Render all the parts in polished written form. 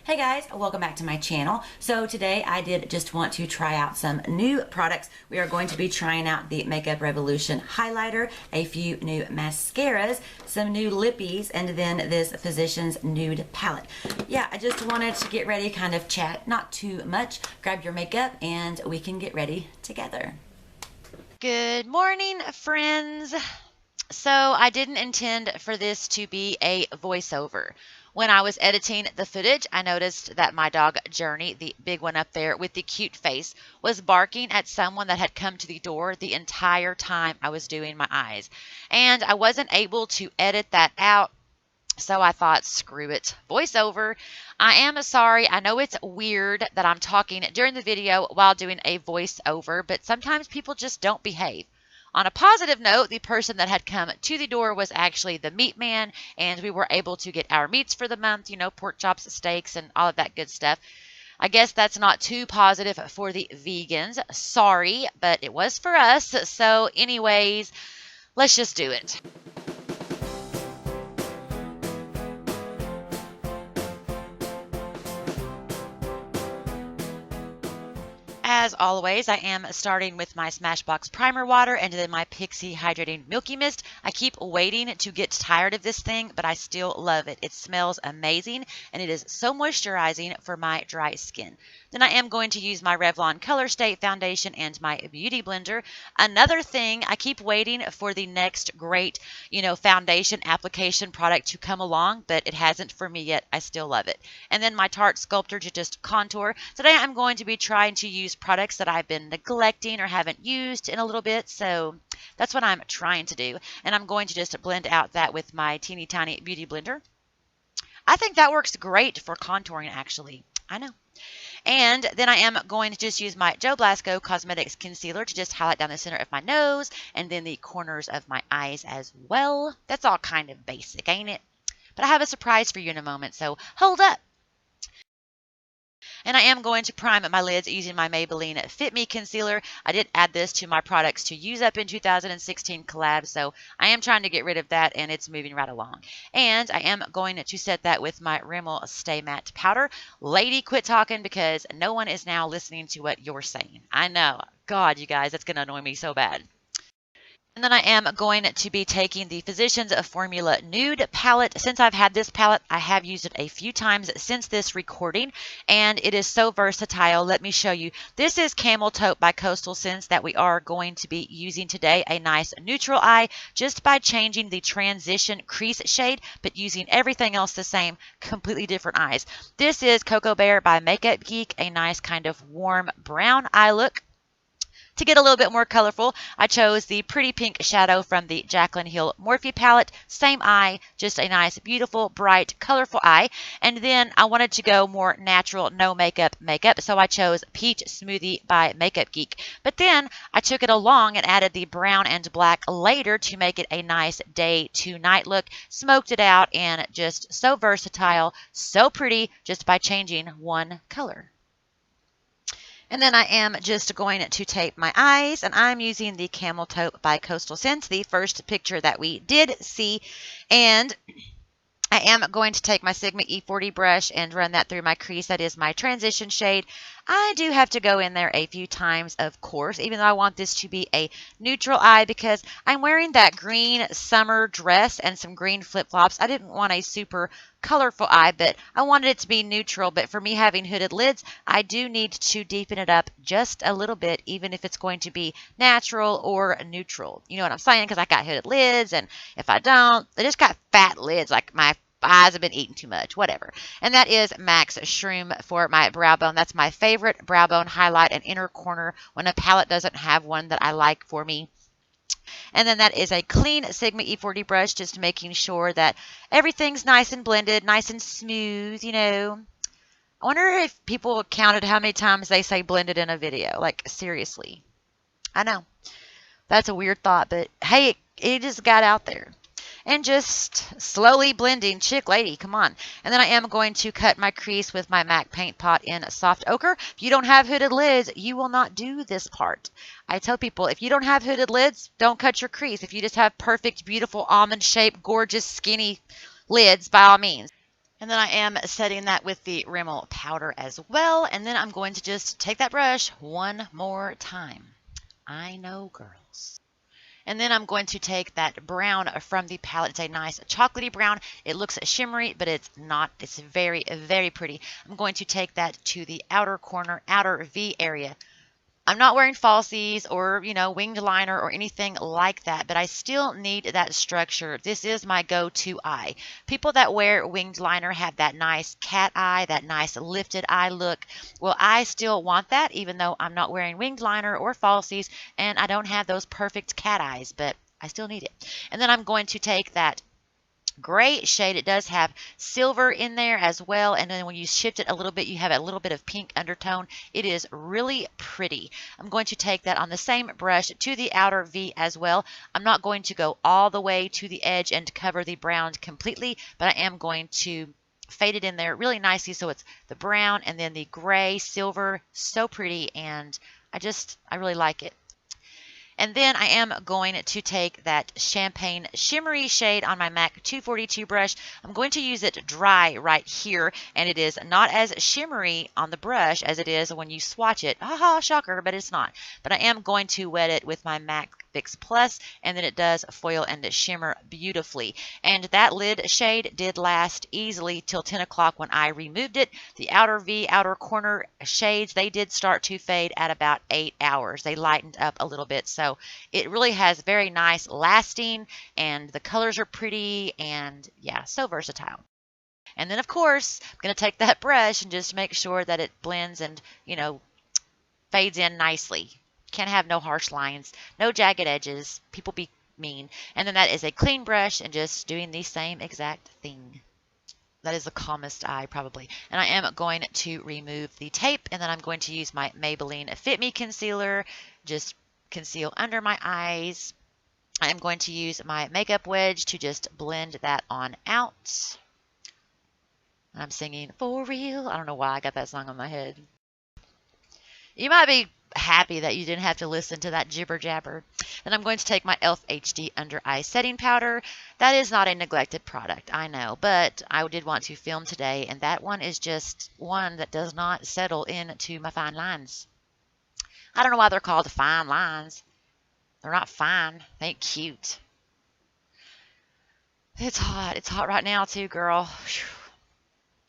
Hey guys, welcome back to my channel. So today I did just want to try out some new products. We are going to be trying out the Makeup Revolution highlighter, a few new mascaras, some new lippies, and then this Physicians Nude palette. Yeah, I just wanted to get ready, kind of chat, not too much. Grab your makeup and we can get ready together. Good morning, friends. So I didn't intend for this to be a voiceover. When I was editing the footage, I noticed that my dog Journey, the big one up there with the cute face, was barking at someone that had come to the door the entire time I was doing my eyes. And I wasn't able to edit that out. So I thought, screw it, voiceover. I am sorry. I know it's weird that I'm talking during the video while doing a voiceover, but sometimes people just don't behave. On a positive note, the person that had come to the door was actually the meat man, and we were able to get our meats for the month, pork chops, steaks, and all of that good stuff. I guess that's not too positive for the vegans. Sorry, but it was for us. So anyways, let's just do it. As always, I am starting with my Smashbox Primer Water and then my Pixie Hydrating Milky Mist. I keep waiting to get tired of this thing, but I still love it. It smells amazing, and it is so moisturizing for my dry skin. Then I am going to use my Revlon Color Stay Foundation and my Beauty Blender. Another thing, I keep waiting for the next great, foundation application product to come along, but it hasn't for me yet. I still love it. And then my Tarte Sculptor to just contour. Today I'm going to be trying to use products that I've been neglecting or haven't used in a little bit, so that's what I'm trying to do. And I'm going to just blend out that with my teeny tiny Beauty Blender. I think that works great for contouring, actually. I know. And then I am going to just use my Joe Blasco Cosmetics Concealer to just highlight down the center of my nose and then the corners of my eyes as well. That's all kind of basic, ain't it? But I have a surprise for you in a moment, so hold up. And I am going to prime my lids using my Maybelline Fit Me Concealer. I did add this to my products to use up in 2016 collab, so I am trying to get rid of that, and it's moving right along. And I am going to set that with my Rimmel Stay Matte Powder. Lady, quit talking because no one is now listening to what you're saying. I know. God, you guys, that's going to annoy me so bad. And then I am going to be taking the Physicians Formula Nude palette. Since I've had this palette, I have used it a few times since this recording, and it is so versatile. Let me show you. This is Camel Taupe by Coastal Scents that we are going to be using today. A nice neutral eye just by changing the transition crease shade, but using everything else the same, completely different eyes. This is Cocoa Bear by Makeup Geek, a nice kind of warm brown eye look. To get a little bit more colorful, I chose the Pretty Pink Shadow from the Jaclyn Hill Morphe palette. Same eye, just a nice, beautiful, bright, colorful eye. And then I wanted to go more natural, no makeup, so I chose Peach Smoothie by Makeup Geek. But then I took it along and added the brown and black later to make it a nice day to night look. Smoked it out, and just so versatile, so pretty, just by changing one color. And then I am just going to tape my eyes, and I'm using the Camel Taupe by Coastal Scents, the first picture that we did see. And I am going to take my Sigma E40 brush and run that through my crease. That is my transition shade. I do have to go in there a few times, of course, even though I want this to be a neutral eye because I'm wearing that green summer dress and some green flip-flops. I didn't want a super colorful eye, but I wanted it to be neutral. But for me having hooded lids, I do need to deepen it up just a little bit, even if it's going to be natural or neutral. You know what I'm saying? Because I got hooded lids, and if I don't, I just got fat lids, like my eyes have been eating too much, whatever. And that is MAC's Shroom for my brow bone. That's my favorite brow bone highlight and inner corner when a palette doesn't have one that I like for me. And then that is a clean Sigma E40 brush, just making sure that everything's nice and blended, nice and smooth, I wonder if people counted how many times they say blended in a video. Like, seriously. I know. That's a weird thought, but hey, it just got out there. And just slowly blending. Chick lady, come on. And then I am going to cut my crease with my MAC Paint Pot in Soft Ochre. If you don't have hooded lids, you will not do this part. I tell people, if you don't have hooded lids, don't cut your crease. If you just have perfect, beautiful, almond-shaped, gorgeous, skinny lids, by all means. And then I am setting that with the Rimmel powder as well. And then I'm going to just take that brush one more time. I know, girls. And then I'm going to take that brown from the palette. It's a nice chocolatey brown. It looks shimmery, but it's not. It's very, very pretty. I'm going to take that to the outer corner, outer V area. I'm not wearing falsies or, winged liner or anything like that, but I still need that structure. This is my go-to eye. People that wear winged liner have that nice cat eye, that nice lifted eye look. Well, I still want that, even though I'm not wearing winged liner or falsies, and I don't have those perfect cat eyes, but I still need it. And then I'm going to take that gray shade. It does have silver in there as well, and then when you shift it a little bit, you have a little bit of pink undertone. It is really pretty. I'm going to take that on the same brush to the outer V as well. I'm not going to go all the way to the edge and cover the brown completely, but I am going to fade it in there really nicely so it's the brown and then the gray silver. So pretty, and I really like it. And then I am going to take that Champagne Shimmery shade on my MAC 242 brush. I'm going to use it dry right here, and it is not as shimmery on the brush as it is when you swatch it. Haha, shocker, but it's not. But I am going to wet it with my MAC Fix Plus, and then it does foil and shimmer beautifully. And that lid shade did last easily till 10 o'clock when I removed it. The outer V, outer corner shades, they did start to fade at about 8 hours. They lightened up a little bit, so it really has very nice lasting, and the colors are pretty, and yeah, so versatile. And then, of course, I'm going to take that brush and just make sure that it blends and, fades in nicely. Can't have no harsh lines, no jagged edges. People be mean. And then that is a clean brush and just doing the same exact thing. That is the calmest eye probably. And I am going to remove the tape, and then I'm going to use my Maybelline Fit Me concealer. Just conceal under my eyes. I am going to use my makeup wedge to just blend that on out. I'm singing For Real. I don't know why I got that song on my head. You might be happy that you didn't have to listen to that jibber jabber. Then I'm going to take my e.l.f. HD Under Eye Setting Powder. That is not a neglected product, I know, but I did want to film today, and that one is just one that does not settle into my fine lines. I don't know why they're called fine lines. They're not fine. They ain't cute. It's hot. It's hot right now too, girl.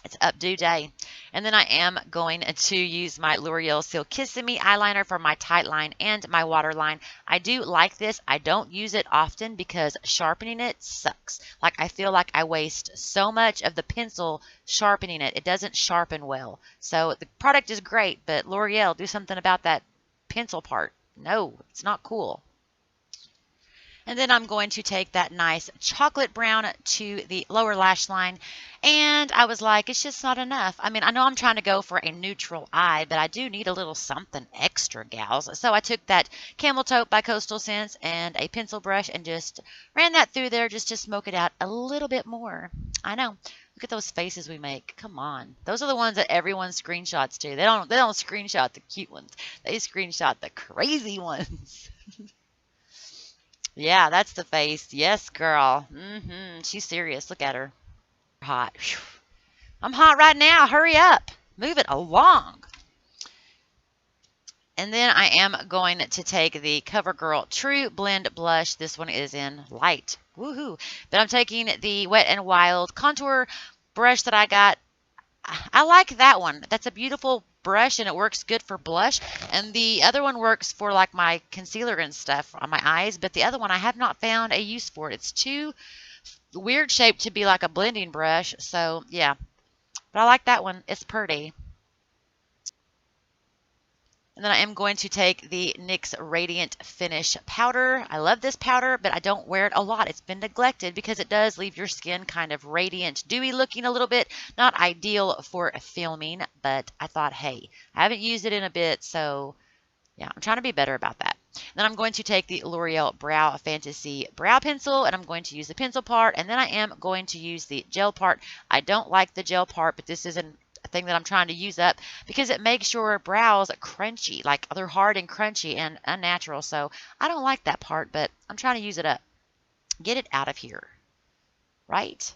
It's updo day. And then I am going to use my L'Oreal Silk Kissimmee eyeliner for my tight line and my waterline. I do like this. I don't use it often because sharpening it sucks. Like, I feel like I waste so much of the pencil sharpening it. It doesn't sharpen well. So the product is great, but L'Oreal, do something about that pencil part. No, it's not cool. And then I'm going to take that nice chocolate brown to the lower lash line. And I was like, it's just not enough. I mean, I know I'm trying to go for a neutral eye, but I do need a little something extra, gals. So I took that Camel Toe by Coastal Scents and a pencil brush and just ran that through there just to smoke it out a little bit more. I know. Look at those faces we make. Come on. Those are the ones that everyone screenshots to. They don't screenshot the cute ones. They screenshot the crazy ones. Yeah, that's the face. Yes, girl. She's serious. Look at her. Hot. Whew. I'm hot right now. Hurry up. Move it along. And then I am going to take the CoverGirl True Blend Blush. This one is in light. Woohoo. But I'm taking the Wet n Wild contour brush that I got. I like that one. That's a beautiful brush, and it works good for blush. And the other one works for like my concealer and stuff on my eyes, but the other one I have not found a use for it. It's too weird shaped to be like a blending brush. So yeah, but I like that one. It's pretty. And then I am going to take the NYX Radiant Finish powder. I love this powder, but I don't wear it a lot. It's been neglected because it does leave your skin kind of radiant, dewy looking a little bit. Not ideal for filming, but I thought, hey, I haven't used it in a bit, so yeah, I'm trying to be better about that. Then I'm going to take the L'Oreal Brow Fantasy Brow Pencil, and I'm going to use the pencil part, and then I am going to use the gel part. I don't like the gel part, but this is a thing that I'm trying to use up because it makes your brows crunchy, like they're hard and crunchy and unnatural. So I don't like that part, but I'm trying to use it up. Get it out of here, right?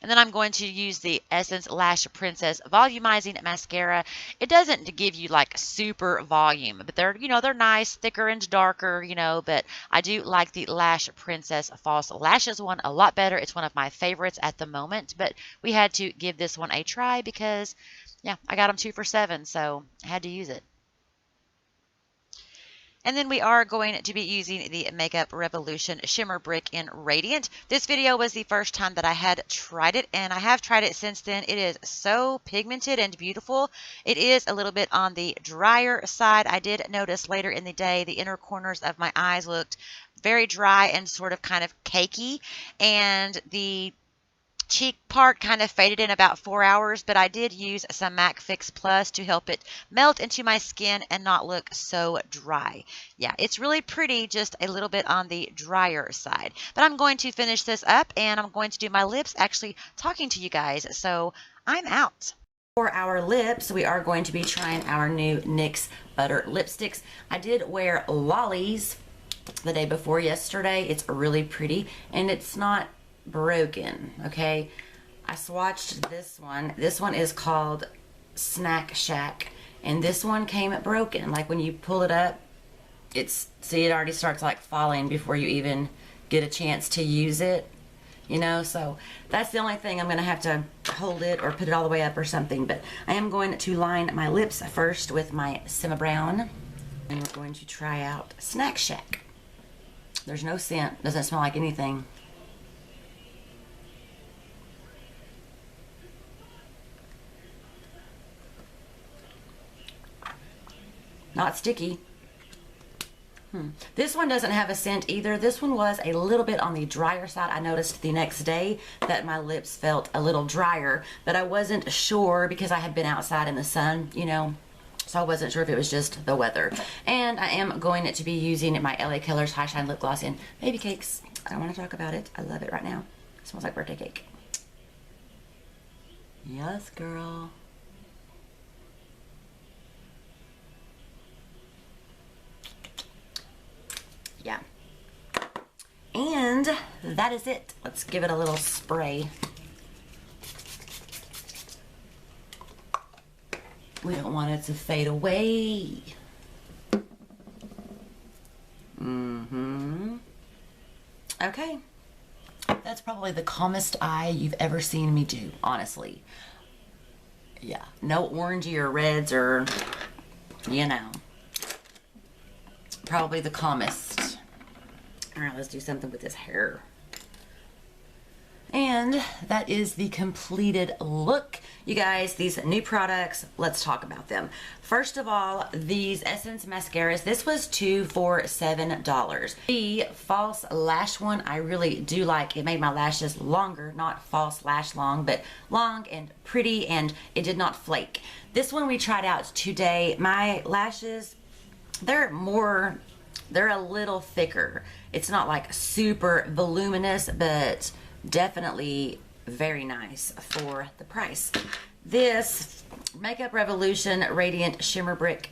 And then I'm going to use the Essence Lash Princess Volumizing Mascara. It doesn't give you like super volume, but they're, they're nice, thicker and darker, but I do like the Lash Princess False Lashes one a lot better. It's one of my favorites at the moment, but we had to give this one a try because, yeah, I got them 2 for $7, so I had to use it. And then we are going to be using the Makeup Revolution Shimmer Brick in Radiant. This video was the first time that I had tried it, and I have tried it since then. It is so pigmented and beautiful. It is a little bit on the drier side. I did notice later in the day the inner corners of my eyes looked very dry and sort of kind of cakey, and the cheek part kind of faded in about 4 hours, but I did use some MAC Fix Plus to help it melt into my skin and not look so dry. Yeah, it's really pretty, just a little bit on the drier side. But I'm going to finish this up, and I'm going to do my lips actually talking to you guys, so I'm out. For our lips, we are going to be trying our new NYX Butter Lipsticks. I did wear Lollies the day before yesterday. It's really pretty, and it's not broken. Okay, I swatched this one. This one is called Snack Shack, and this one came broken. Like when you pull it up, see, it already starts like falling before you even get a chance to use it, so that's the only thing. I'm gonna have to hold it or put it all the way up or something. But I am going to line my lips first with my Simma Brown, and we're going to try out Snack Shack. There's no scent, doesn't smell like anything. Not sticky. This one doesn't have a scent either. This one was a little bit on the drier side. I noticed the next day that my lips felt a little drier, but I wasn't sure because I had been outside in the sun, so I wasn't sure if it was just the weather. And I am going to be using my LA Colors High Shine Lip Gloss in Baby Cakes. I don't want to talk about it. I love it right now. It smells like birthday cake. Yes, girl. Yeah. And that is it. Let's give it a little spray. We don't want it to fade away. Okay. That's probably the calmest eye you've ever seen me do, honestly. Yeah. No orangey or reds or, probably the calmest. All right, let's do something with this hair. And that is the completed look. You guys, these new products, let's talk about them. First of all, these Essence mascaras, this was 2 for $7. The false lash one, I really do like. It made my lashes longer, not false lash long, but long and pretty, and it did not flake. This one we tried out today. My lashes, they're a little thicker. It's not like super voluminous, but definitely very nice for the price. This Makeup Revolution Radiant Shimmer Brick,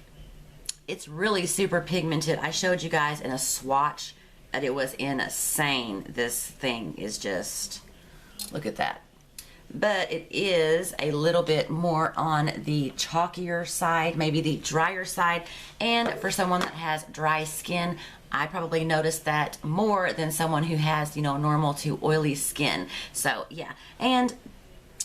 it's really super pigmented. I showed you guys in a swatch that it was insane. This thing is just, look at that. But it is a little bit more on the chalkier side, maybe the drier side. And for someone that has dry skin, I probably noticed that more than someone who has, normal to oily skin. So yeah, and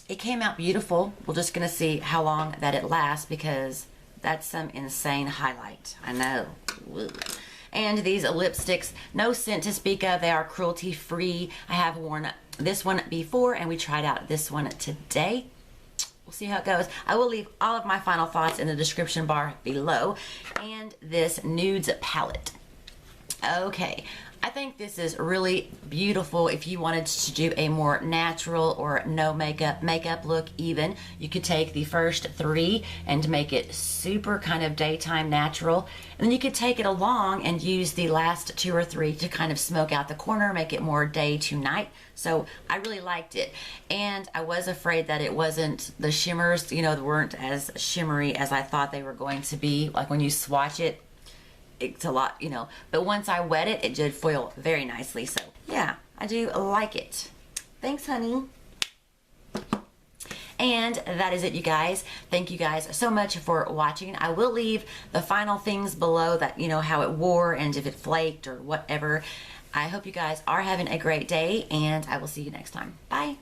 it came out beautiful. We're just gonna see how long that it lasts because that's some insane highlight. I know. Woo. And these lipsticks, no scent to speak of. They are cruelty free. I have worn this one before and we tried out this one today. We'll see how it goes. I will leave all of my final thoughts in the description bar below. And this Nudes palette. Okay, I think this is really beautiful. If you wanted to do a more natural or no makeup look even, you could take the first 3 and make it super kind of daytime natural. And then you could take it along and use the last 2 or 3 to kind of smoke out the corner, make it more day to night. So I really liked it. And I was afraid that it wasn't, the shimmers, weren't as shimmery as I thought they were going to be. Like when you swatch it, it's a lot, but once I wet it, it did foil very nicely. So yeah, I do like it. Thanks, honey. And that is it, you guys. Thank you guys so much for watching. I will leave the final things below, that, you know, how it wore and if it flaked or whatever. I hope you guys are having a great day, and I will see you next time. Bye.